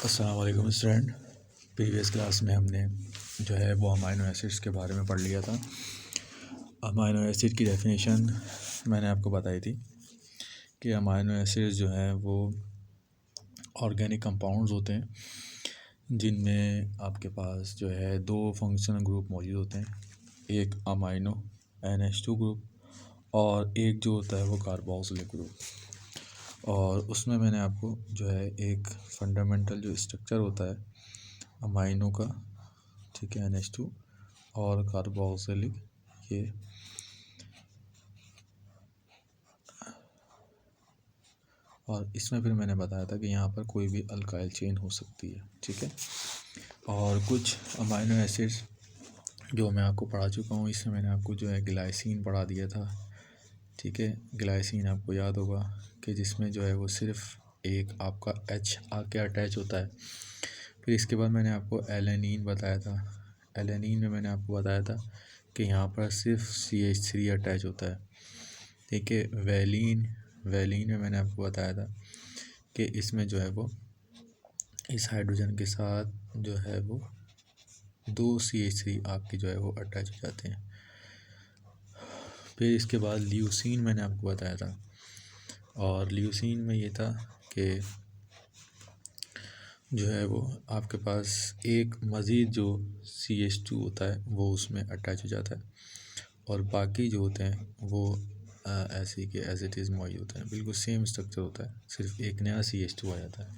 अस्सलाम वालेकुम student. Previous class में हमने जो है वो अमाइनो एसिड्स के बारे में पढ़ लिया था। अमाइनो एसिड की डेफिनेशन मैंने आपको बताई थी कि अमाइनो एसिड्स जो हैं वो ऑर्गेनिक कंपाउंड्स होते हैं जिनमें आपके पास जो है दो फंक्शनल ग्रुप मौजूद होते हैं, एक अमाइनो NH2 ग्रुप और एक जो होता है वो कार्बोक्सिलिक ग्रुप। और उसमें मैंने आपको जो है एक फंडामेंटल जो स्ट्रक्चर होता है अमाइनो का, ठीक है, NH2 और कार्बोक्सिलिक, ये और इसमें फिर मैंने बताया था कि यहाँ पर कोई भी अल्काइल चेन हो सकती है, ठीक है। और कुछ अमाइनो एसिड्स जो मैं आपको पढ़ा चुका हूँ, इसमें मैंने आपको जो है ग्लाइसिन पढ़ा दिया था, ठीक है। ग्लाइसिन आपको याद होगा कि जिसमें जो है वो सिर्फ एक आपका H आके अटैच होता है। फिर इसके बाद मैंने आपको एलेनिन बताया था। एलेनिन में मैंने आपको बताया था कि यहाँ पर सिर्फ CH3 अटैच होता है, ठीक है। वैलीन में मैंने आपको बताया था कि इसमें जो है वो इस हाइड्रोजन के साथ जो है वो दो CH3 आपकी जो है वो अटैच हो जाते हैं। फिर इसके बाद ल्यूसीन मैंने आपको बताया था, और ल्यूसीन में ये था कि जो है वो आपके पास एक मज़ीद जो CH2 होता है वो उसमें अटैच हो जाता है, और बाकी जो होते हैं वो ऐसे के एज इट इज़ मौजूद होते हैं, बिल्कुल सेम स्ट्रक्चर होता है, सिर्फ एक नया CH2 आ जाता है।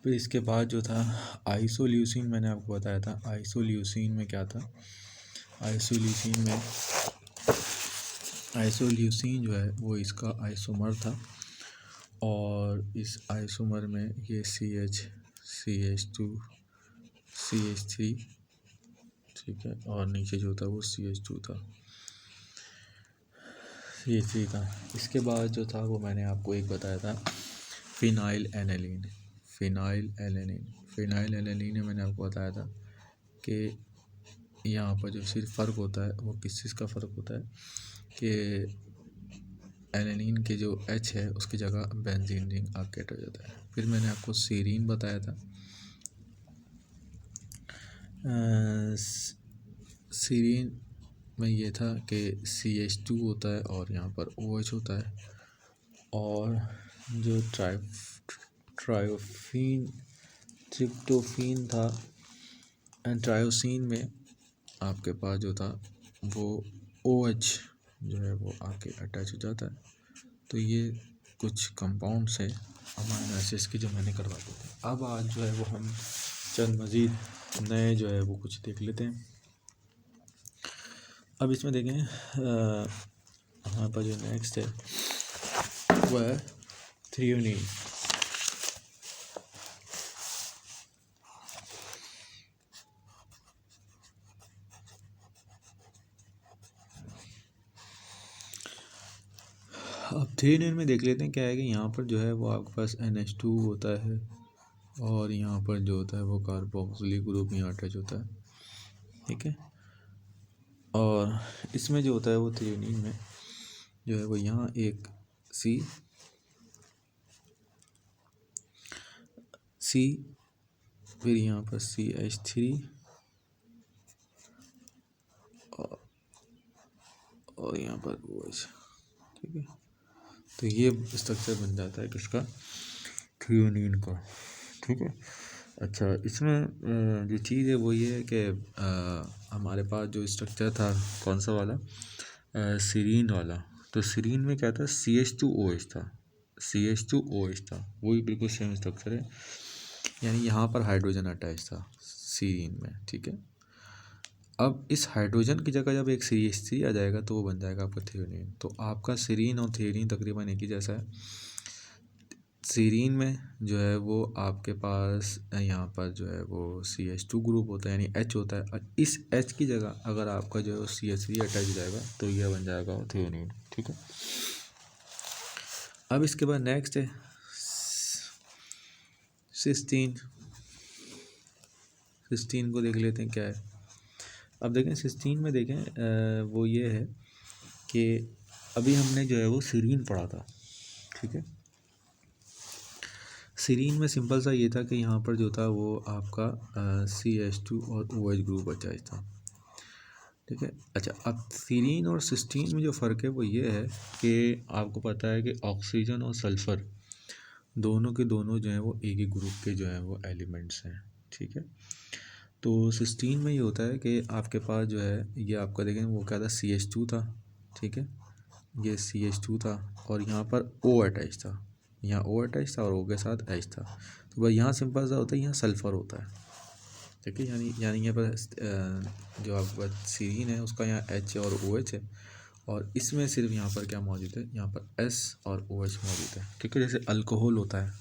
फिर इसके बाद जो था आइसोल्यूसिन मैंने आपको बताया था। आइसोल्यूसिन में क्या था, आइसोल्यूसिन जो है वो इसका आइसोमर था, और इस आइसोमर में ये CH2 CH3, ठीक है, और नीचे जो था वो CH2 था, CH3 था। इसके बाद जो था वो मैंने आपको एक बताया था फिनाइल एलेनिन में मैंने आपको बताया था कि यहाँ पर जो सिर्फ फ़र्क होता है वो किस चीज़ का फ़र्क होता है कि एलेनिन के जो H है उसकी जगह बेंजीन रिंग आके हट जाता है। फिर मैंने आपको सीरीन बताया था। सीरीन में ये था कि CH2 होता है और यहाँ पर OH होता है, और जो ट्रिप्टोफीन था एंड ट्रायोसिन में आपके पास जो था वो OH जो है वो आके अटैच हो जाता है। तो ये कुछ कंपाउंड्स हैं अमाइनो एसिड्स की जो मैंने करवा दी थी। अब आज जो है वो हम चंद मज़ीद नए जो है वो कुछ देख लेते हैं। अब इसमें देखें हमारे पास जो नेक्स्ट है वो है थ्रियोनीन। अब थ्रियोनीन में देख लेते हैं क्या है कि यहाँ पर जो है वो आपके पास NH2 होता है, और यहाँ पर जो होता है वो कार्बोक्सिलिक ग्रुप यहाँ अटैच होता है, ठीक है। और इसमें जो होता है वो थ्रियोनीन में जो है वो यहाँ एक C फिर यहाँ पर CH3 और यहाँ पर OH, ठीक है। तो ये स्ट्रक्चर बन जाता है किसका, थ्रियोनीन का, ठीक है। अच्छा, इसमें जो चीज़ है वो ये है कि हमारे पास जो स्ट्रक्चर था कौन सा वाला, सीरीन वाला। तो सीरीन में क्या था, CH2OH था, वही बिल्कुल सेम स्ट्रक्चर है, यानी यहाँ पर हाइड्रोजन अटैच था सीरीन में, ठीक है। अब इस हाइड्रोजन की जगह जब एक CH3 आ जाएगा तो वो बन जाएगा आपका थ्रियोनीन। तो आपका सीरीन और थ्रियोनीन तकरीबन एक ही जैसा है। सीरीन में जो है वो आपके पास यहाँ पर जो है वो CH2 ग्रुप होता है, यानी H होता है, और इस H की जगह अगर आपका जो है CH3 अटैच हो जाएगा तो यह बन जाएगा थ्रियोनीन, ठीक है। अब इसके बाद नेक्स्ट है सिस्टीन को देख लेते हैं क्या है। अब देखें सिस्टीन में देखें वो ये है कि अभी हमने जो है वो सीरीन पढ़ा था, ठीक है। सीरीन में सिंपल सा ये था कि यहाँ पर जो था वो आपका CH2 और OH ग्रुप बचा था, ठीक है। अच्छा, अब सीरीन और सिस्टीन में जो फ़र्क है वो ये है कि आपको पता है कि ऑक्सीजन और सल्फ़र दोनों के दोनों जो हैं वो एक ही ग्रुप के जो हैं वो एलिमेंट्स हैं, ठीक है। तो सिस्टीन में ये होता है कि आपके पास जो है ये आपका देखें वो क्या था, CH2 था, ठीक है, ये CH2 था और यहाँ पर O अटैच था, यहाँ O अटैच था और O के साथ H था। तो भाई यहाँ सिंपल सा होता है, यहाँ सल्फ़र होता है, ठीक है। यानी यहाँ पर जो आपका सीरीन है उसका यहाँ H और OH है और इसमें सिर्फ यहाँ पर क्या मौजूद है, यहाँ पर S और OH मौजूद है, ठीक है। जैसे अल्कोहल होता है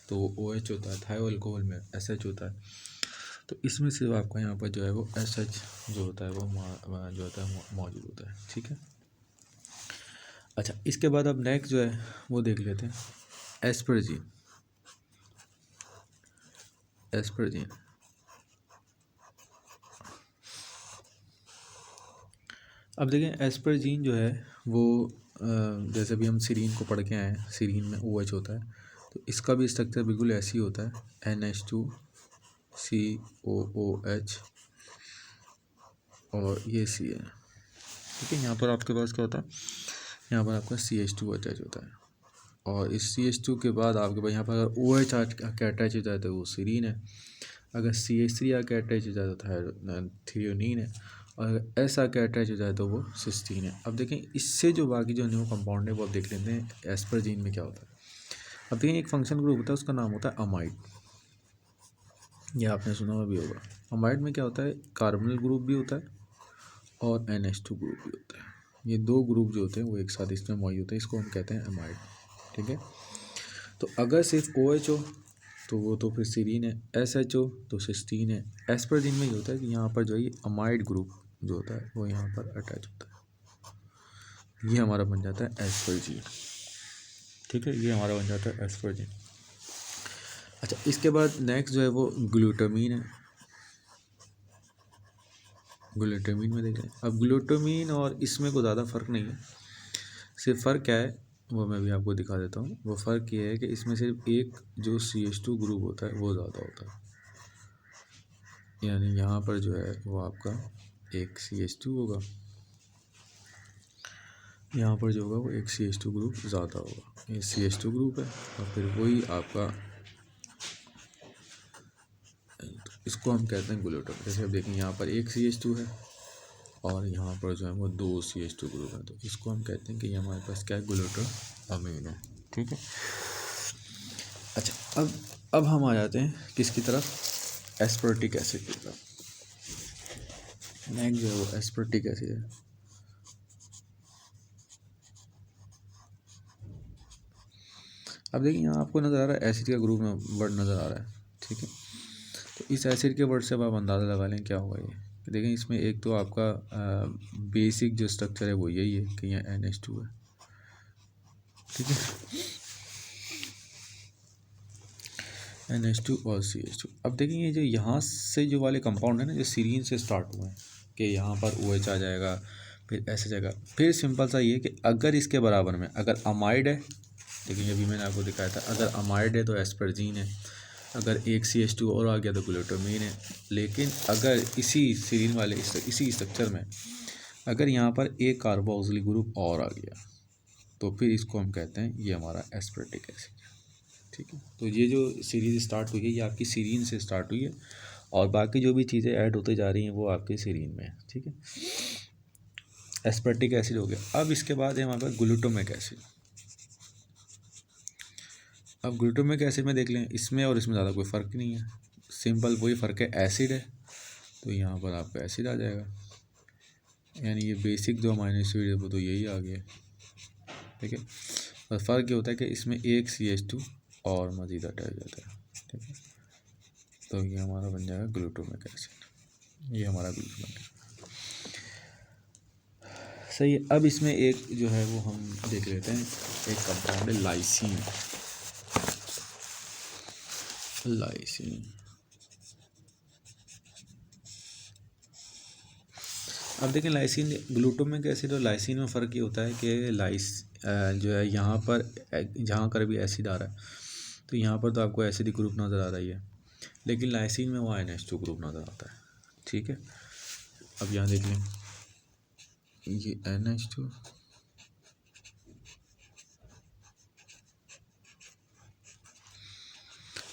तो OH होता है, थायो अल्कोहल में SH होता है, तो इसमें सिर्फ आपका यहाँ पर जो है वो SH जो होता है वो जो होता है मौजूद होता है, ठीक है। अच्छा, इसके बाद अब नेक्स्ट जो है वो देख लेते हैं एस्परजीन। एस्परजीन अब देखें, एस्परजीन जो है वो जैसे भी हम सीरीन को पढ़ के आए हैं, सीरीन में OH होता है, तो इसका भी स्ट्रक्चर बिल्कुल ऐसे ही होता है, NH2COOH और ये C है, ठीक है। यहाँ पर आपके पास क्या होता है, यहाँ पर आपका CH2 अटैच होता है और इस CH2 के बाद आपके पास यहाँ पर अगर OH आके अटैच हो जाए तो वो सीरीन है, अगर CH3 आके अटैच हो जाए तो थ्रियोनीन है और अगर S आके अटैच हो जाए तो वो सिस्टीन है। अब देखें इससे जो बाकी जो न्यू कंपाउंड है वो अब देख लेते हैं एस्परजीन में क्या होता है। अब देखें एक फंक्शन ग्रुप होता है, उसका नाम होता है अमाइड, ये आपने सुना हुआ भी होगा। अमाइड में क्या होता है, कार्बोनिल ग्रुप भी होता है और NH2 ग्रुप भी होता है, ये दो ग्रुप जो होते हैं वो एक साथ इसमें मौजूद होते हैं, इसको हम कहते हैं अमाइड, ठीक है। तो अगर सिर्फ OH हो तो वो तो फिर सीरीन है, SH हो तो सिस्टीन है। एस्परजीन में ये होता है कि यहाँ पर जो है ये अमाइड ग्रुप जो होता है वो यहाँ पर अटैच होता है, ये हमारा बन जाता है एस्परजीन, ठीक है, ये हमारा बन जाता है एस्परजीन। अच्छा, इसके बाद नेक्स्ट जो है वो ग्लूटामीन है। ग्लूटामीन में देख लें, अब ग्लूटामीन और इसमें कोई ज़्यादा फ़र्क नहीं है, सिर्फ फ़र्क क्या है वो मैं भी आपको दिखा देता हूँ। वो फ़र्क ये है कि इसमें सिर्फ एक जो CH2 ग्रुप होता है वो ज़्यादा होता है, यानी यहाँ पर जो है वो आपका एक CH2 होगा, यहाँ पर जो होगा वो एक CH2 ग्रुप ज़्यादा होगा, ये CH2 ग्रुप है और फिर वही आपका, इसको हम कहते हैं ग्लूटामीन। जैसे अब देखें यहाँ पर एक CH2 है और यहाँ पर जो है वो दो CH2 ग्रुप है, तो इसको हम कहते हैं कि ये हमारे पास क्या है, ग्लूटामीन है, ठीक है। अच्छा, अब हम आ जाते हैं किसकी तरफ, एस्पर्टिक एसिड की तरफ। नेक्स्ट जो है वो एस्पर्टिक एसिड है। अब देखिए यहाँ आपको नज़र आ रहा है एसिड का ग्रुप में वर्ड नज़र आ रहा है, ठीक है। तो इस एसिड के वर्ड से अब आप अंदाज़ा लगा लें क्या होगा ये। देखें इसमें एक तो आपका बेसिक जो स्ट्रक्चर है वो यही है कि यहाँ NH2 है, ठीक है, NH2 और CH2। अब देखें ये जो यहाँ से जो वाले कंपाउंड है ना, जो सीरीन से स्टार्ट हुए हैं कि यहाँ पर OH आ जाएगा, फिर ऐसे जाएगा, फिर सिंपल सा ये कि अगर इसके बराबर में अगर अमाइड है, देखिए अभी मैंने आपको दिखाया था, अगर अमाइड है तो एस्परजीन है, अगर एक CH2 और आ गया तो ग्लूटामीन है। लेकिन अगर इसी सीरीन वाले इसी स्ट्रक्चर में अगर यहाँ पर एक कार्बोक्सिल ग्रुप और आ गया तो फिर इसको हम कहते हैं ये हमारा एस्पर्टिक एसिड, ठीक है। तो ये जो सीरीज स्टार्ट हुई है ये आपकी सीरीन से स्टार्ट हुई है और बाकी जो भी चीज़ें ऐड होते जा रही हैं वो आपकी सीरीन में है, ठीक है। एस्पर्टिक एसिड हो गया। अब इसके बाद है हमारे पास ग्लूटामिक एसिड। अब ग्लूटामिक एसिड में देख लें, इसमें और इसमें ज़्यादा कोई फ़र्क नहीं है, सिंपल वही फ़र्क है, एसिड है तो यहाँ पर आपका एसिड आ जाएगा, यानी ये बेसिक जो अमीनो एसिड है वो तो यही आ गया, ठीक है। बस फ़र्क ये होता है कि इसमें एक CH2 और मज़ीद अटैच जाता है, ठीक है। तो ये हमारा बन जाएगा ग्लूटामिक एसिड, ये हमारा ग्लूटामिक एसिड, सही है। अब इसमें एक जो है वो हम देख लेते हैं, एक कंपाउंड है लाइसिन। लाइसिन, अब देखें लाइसिन, ग्लूटामिक एसिड और लाइसिन में फ़र्क ये होता है कि जो है यहाँ पर जहाँ कर भी एसिड आ रहा है तो यहाँ पर तो आपको एसिडिक ग्रुप नज़र आ रही है, लेकिन लाइसिन में वो NH2 ग्रुप नज़र आता है। ठीक है, अब यहाँ देख लें ये NH2,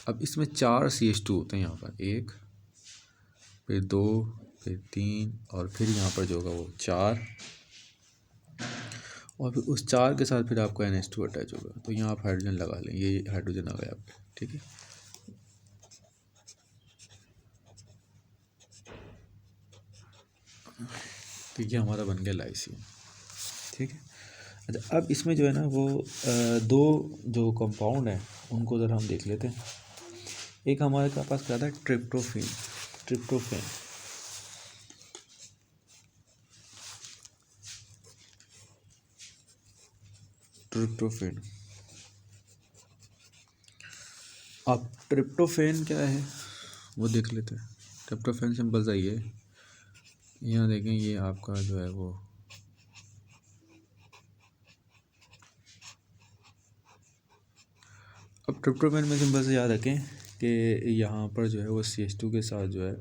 अब इसमें 4 CH2 होते हैं यहाँ पर, 1 फिर 2 फिर 3 और फिर यहाँ पर जो होगा वो 4, और फिर उस 4 के साथ फिर आपको NH2 अटैच होगा। तो यहाँ आप हाइड्रोजन लगा लें, ये हाइड्रोजन आ गया आपके। ठीक है, तो ये हमारा बन गया लाइसिन। ठीक है, अच्छा अब इसमें जो है ना वो दो जो कंपाउंड हैं उनको ज़रा हम देख लेते हैं। एक हमारे पास क्या था, ट्रिप्टोफेन। ट्रिप्टोफेन ट्रिप्टोफेन अब ट्रिप्टोफेन क्या है वो देख लेते हैं। ट्रिप्टोफेन सिंपल सा ये है, यहाँ देखें ये आपका जो है वो अब ट्रिप्टोफेन में सिंपल से याद रखें कि यहाँ पर जो है वो CH2 के साथ जो है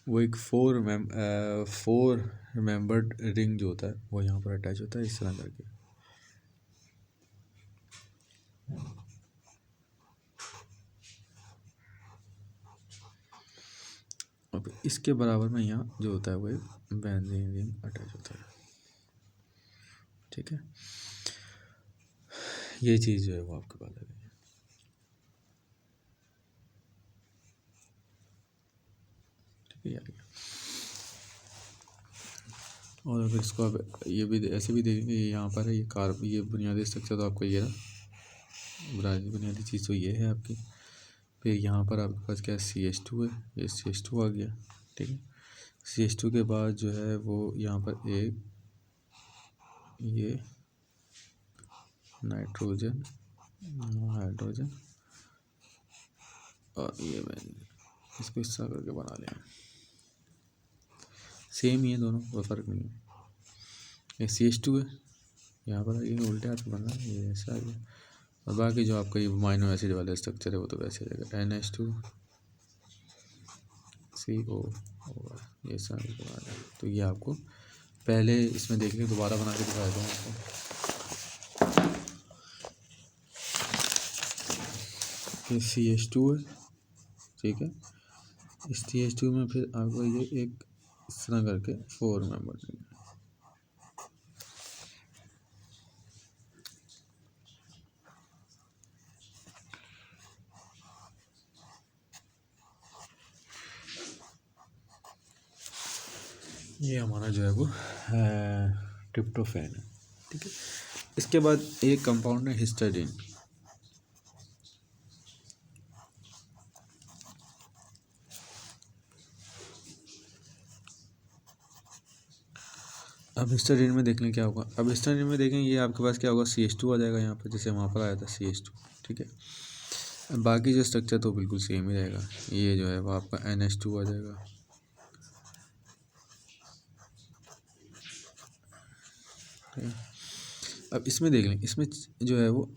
वो एक 4 मेंबर्ड रिंग जो होता है वो यहाँ पर अटैच होता है इस तरह करके। अब इसके बराबर में यहाँ जो होता है वो एक बेंजीन रिंग अटैच होता है। ठीक है, ये चीज़ जो है वो आपके पास आ गई। ठीक है, और अगर इसको आप ये भी ऐसे भी देखेंगे, यहाँ पर है ये ये बुनियादी स्ट्रक्चर तो आपका ये रहा, बुनियादी चीज़ तो ये है आपकी। फिर यहाँ पर आपके पास क्या है, CH2 है, ये CH2 आ गया। ठीक है, CH2 के बाद जो है वो यहाँ पर एक ये नाइट्रोजन हाइड्रोजन और ये मैंने इसको इस तरह करके बना लिया। सेम ही है दोनों, कोई फ़र्क नहीं है। ये CH2 है, यहाँ पर ये उल्टे हाथ बना है, ये ऐसा आ गया। और बाकी जो आपका ये अमाइनो एसिड वाला स्ट्रक्चर है वो तो वैसे रहेगा, NH2 CO ये सारे बना है। तो ये आपको पहले इसमें देख लें, दोबारा बना के दिखाया था आपको। ये CH2 है, ठीक है, इस CH2 में फिर आपको ये एक इस तरह करके 4 मेंबर देंगे। ये हमारा जो है वो ट्रिप्टोफैन है। ठीक है, इसके बाद एक कंपाउंड है हिस्टाडीन। अब हिस्टाडीन में देख लें क्या होगा। अब हिस्टाडीन में देखें ये आपके पास क्या होगा, CH2 आ जाएगा यहाँ पर, जैसे वहाँ पर आया था CH2। ठीक है, अब बाकी जो स्ट्रक्चर तो बिल्कुल सेम ही रहेगा। ये जो है वो आपका NH2 आ जाएगा। अब इसमें देख लें, इसमें जो है वो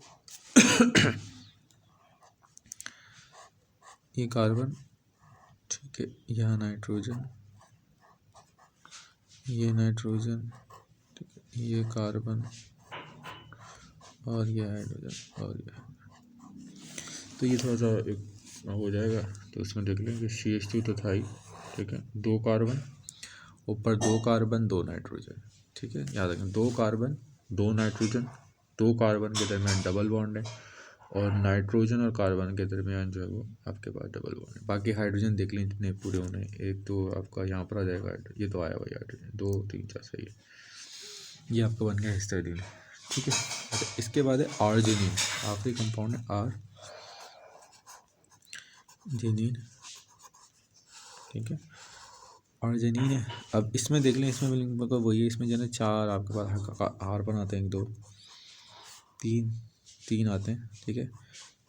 ये कार्बन, ठीक है, यहाँ नाइट्रोजन, ये नाइट्रोजन, ठीक है, ये कार्बन और ये हाइड्रोजन और ये, तो ये थोड़ा सा एक हो जाएगा। तो इसमें देख लें कि CH2 तो था ही, ठीक है, 2 कार्बन, ऊपर 2 कार्बन 2 नाइट्रोजन। ठीक है, याद रखें 2 कार्बन 2 नाइट्रोजन, 2 कार्बन के दरमियान डबल बॉन्ड है, और नाइट्रोजन और कार्बन के दरमियान जो है वो आपके पास डबल बॉन्ड है। बाकी हाइड्रोजन देख लें जितने पूरे होने, एक तो आपका यहाँ पर आ जाएगा, ये तो आया हुआ हाइड्रोजन, 2 3 4 सही है, ये आपका बन गया हिस्टाडीन। ठीक है, अच्छा इसके बाद है आर्जिनिन, आखिरी कंपाउंड है आर्जिनिन। ठीक है, आर्जिनिन है। अब इसमें देख लें, इसमें मतलब वही है, इसमें जो है 4 आपके पास कार्बन आते हैं, 1 2 3 आते हैं। ठीक है,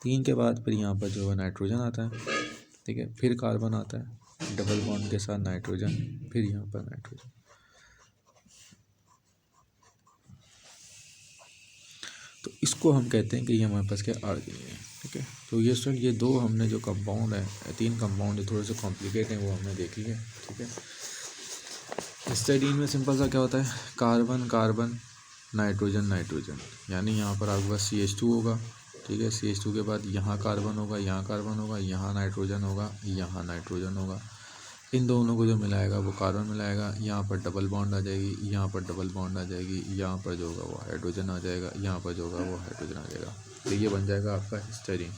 3 के बाद फिर यहाँ पर जो है नाइट्रोजन आता है। ठीक है, फिर कार्बन आता है डबल बॉन्ड के साथ नाइट्रोजन, फिर यहाँ पर नाइट्रोजन। तो इसको हम कहते हैं कि ये हमारे पास क्या आर्जिनिन है। ठीक है। तो ये स्टूडेंट ये दो हमने जो कंपाउंड है, 3 कंपाउंड जो थोड़े से कॉम्प्लिकेट हैं वो हमने देख लिए। ठीक है। हिस्टडीन में सिंपल सा क्या होता है, कार्बन कार्बन नाइट्रोजन नाइट्रोजन, यानी यहाँ पर आपके पास CH2 होगा। ठीक है। CH2 के बाद यहाँ कार्बन होगा, यहाँ कार्बन होगा, यहाँ नाइट्रोजन होगा, यहाँ नाइट्रोजन होगा। इन दोनों को जो मिलाएगा वो कार्बन मिलाएगा, यहाँ पर डबल बॉन्ड आ जाएगी, यहाँ पर डबल बॉन्ड आ जाएगी, यहाँ पर जो होगा वो हाइड्रोजन आ जाएगा, यहाँ पर जो होगा वो हाइड्रोजन आ जाएगा। तो ये बन जाएगा आपका हिस्टडीन।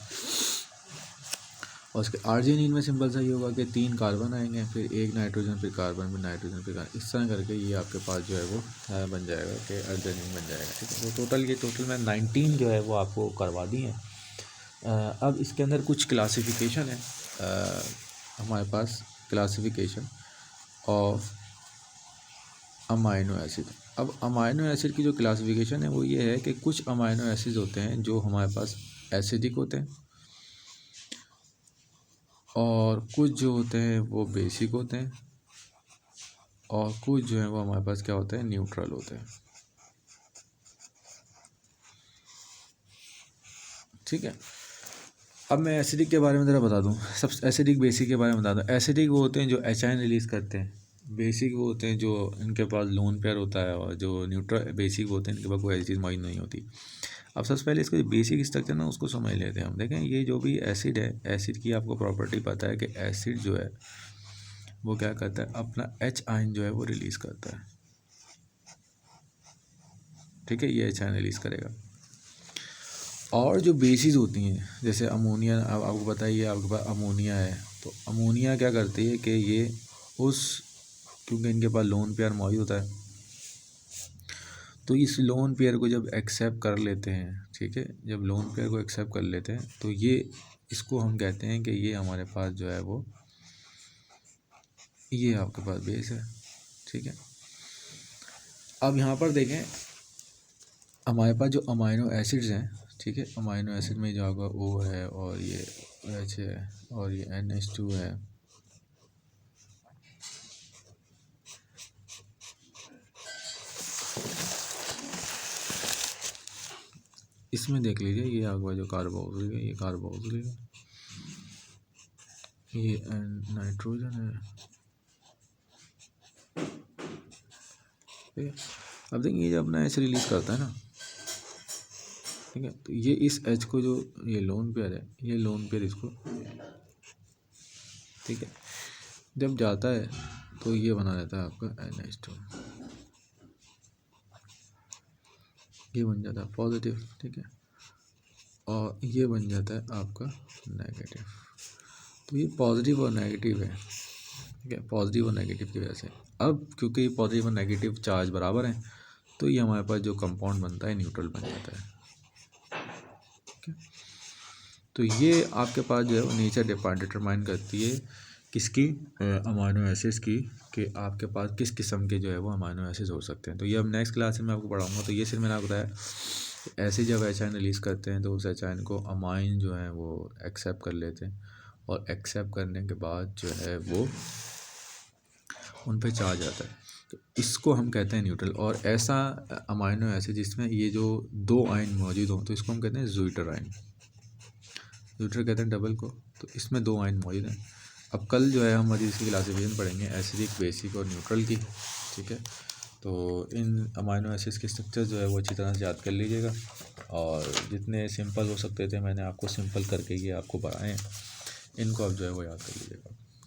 और उसके आर्जिनिन में सिंपल सा ये होगा कि 3 कार्बन आएंगे, फिर 1 नाइट्रोजन, फिर कार्बन, फिर नाइट्रोजन, फिर कार्बन, इस तरह करके ये आपके पास जो है वो बन जाएगा कि आर्जिनिन बन जाएगा। ठीक है। तो टोटल मैं 19 जो है वो आपको करवा दी है। अब इसके अंदर कुछ क्लासिफिकेशन है हमारे पास, क्लासिफिकेशन ऑफ अमाइनो एसिड। अब अमाइनो एसिड की जो क्लासिफिकेशन है वो ये है कि कुछ अमाइनो एसिड होते हैं जो हमारे पास एसिडिक होते हैं, और कुछ जो होते हैं वो बेसिक होते हैं, और कुछ जो है वो हमारे पास क्या होते हैं, न्यूट्रल होते हैं। ठीक है। अब मैं एसिडिक के बारे में ज़रा बता दूं, सब एसिडिक बेसिक के बारे में बता दूं। एसिडिक वो होते हैं जो एचाइन रिलीज़ करते हैं, बेसिक वो होते हैं जो इनके पास लोन पेयर होता है, और जो न्यूट्रल बेसिक होते हैं इनके पास कोई ऐसी चीज़ मौजूद नहीं होती। अब सबसे पहले इसका जो बेसिक स्ट्रक्चर ना उसको समझ लेते हैं हम। देखें ये जो भी एसिड है, एसिड की आपको प्रॉपर्टी पता है कि एसिड जो है वो क्या करता है, अपना H आयन जो है वो रिलीज़ करता है। ठीक है। ये H आयन रिलीज़ करेगा। और जो बेसिस होती हैं जैसे अमोनिया, अब आपको पता ही है आपके पास अमोनिया है, तो अमोनिया क्या करती है कि ये क्योंकि इनके पास लोन पेयर मौजूद होता है, तो इस लोन पेयर को जब एक्सेप्ट कर लेते हैं, ठीक है, जब लोन पेयर को एक्सेप्ट कर लेते हैं तो ये इसको हम कहते हैं कि ये हमारे पास जो है वो ये आपके पास बेस है। ठीक है। अब यहाँ पर देखें हमारे पास जो अमाइनो एसिड्स हैं, ठीक है, अमाइनो एसिड में जो होगा O है, और ये H है, और ये NH2 है। इसमें देख लीजिए ये आपका जो कार्बोक्सिलिक है, ये कार्बोक्सिलिक है, ये नाइट्रोजन है। ठीक है। अब देखिए ये जब अपना H रिलीज़ करता है ना, ठीक है, तो ये इस H को जो ये लोन पेयर है, ये लोन पेयर इसको, ठीक है, जब जाता है तो ये बना रहता है आपका NH2, ये बन जाता है पॉजिटिव। ठीक है। और ये बन जाता है आपका नेगेटिव। तो ये पॉजिटिव और नेगेटिव है। ठीक है। पॉजिटिव और नेगेटिव की वजह से अब क्योंकि ये पॉजिटिव और नेगेटिव चार्ज बराबर हैं, तो ये हमारे पास जो कंपाउंड बनता है न्यूट्रल बन जाता है। ठीक है। तो ये आपके पास जो है वो नेचर डिटरमाइन करती है किसकी, अमाइनो एसिड्स की, कि आपके पास किस किस्म के जो है वो अमाइनो एसिड्स हो सकते हैं। तो ये अब नेक्स्ट क्लास में आपको पढ़ाऊंगा। तो ये सिर्फ मैंने आपको बताया ऐसे जब H आयन रिलीज़ करते हैं तो उस H आयन को अमाइन जो है वो एक्सेप्ट कर लेते हैं, और एक्सेप्ट करने के बाद जो है वो उन पे चार्ज आता है, तो इसको हम कहते हैं न्यूट्रल। और ऐसा अमाइनो एसिड जिसमें ये जो 2 आयन मौजूद हों तो इसको हम कहते हैं ज़्विटर आयन। ज़्विटर कहते हैं डबल को, तो इसमें 2 आयन मौजूद हैं। अब कल जो है हम मज़ीद इसकी क्लासिफिकेशन पढ़ेंगे एसिडिक, बेसिक और न्यूट्रल की। ठीक है। तो इन अमाइनो एसिड्स के स्ट्रक्चर जो है वो अच्छी तरह से याद कर लीजिएगा, और जितने सिंपल हो सकते थे मैंने आपको सिंपल करके ये आपको पढ़ाए हैं, इनको अब जो है वो याद कर लीजिएगा।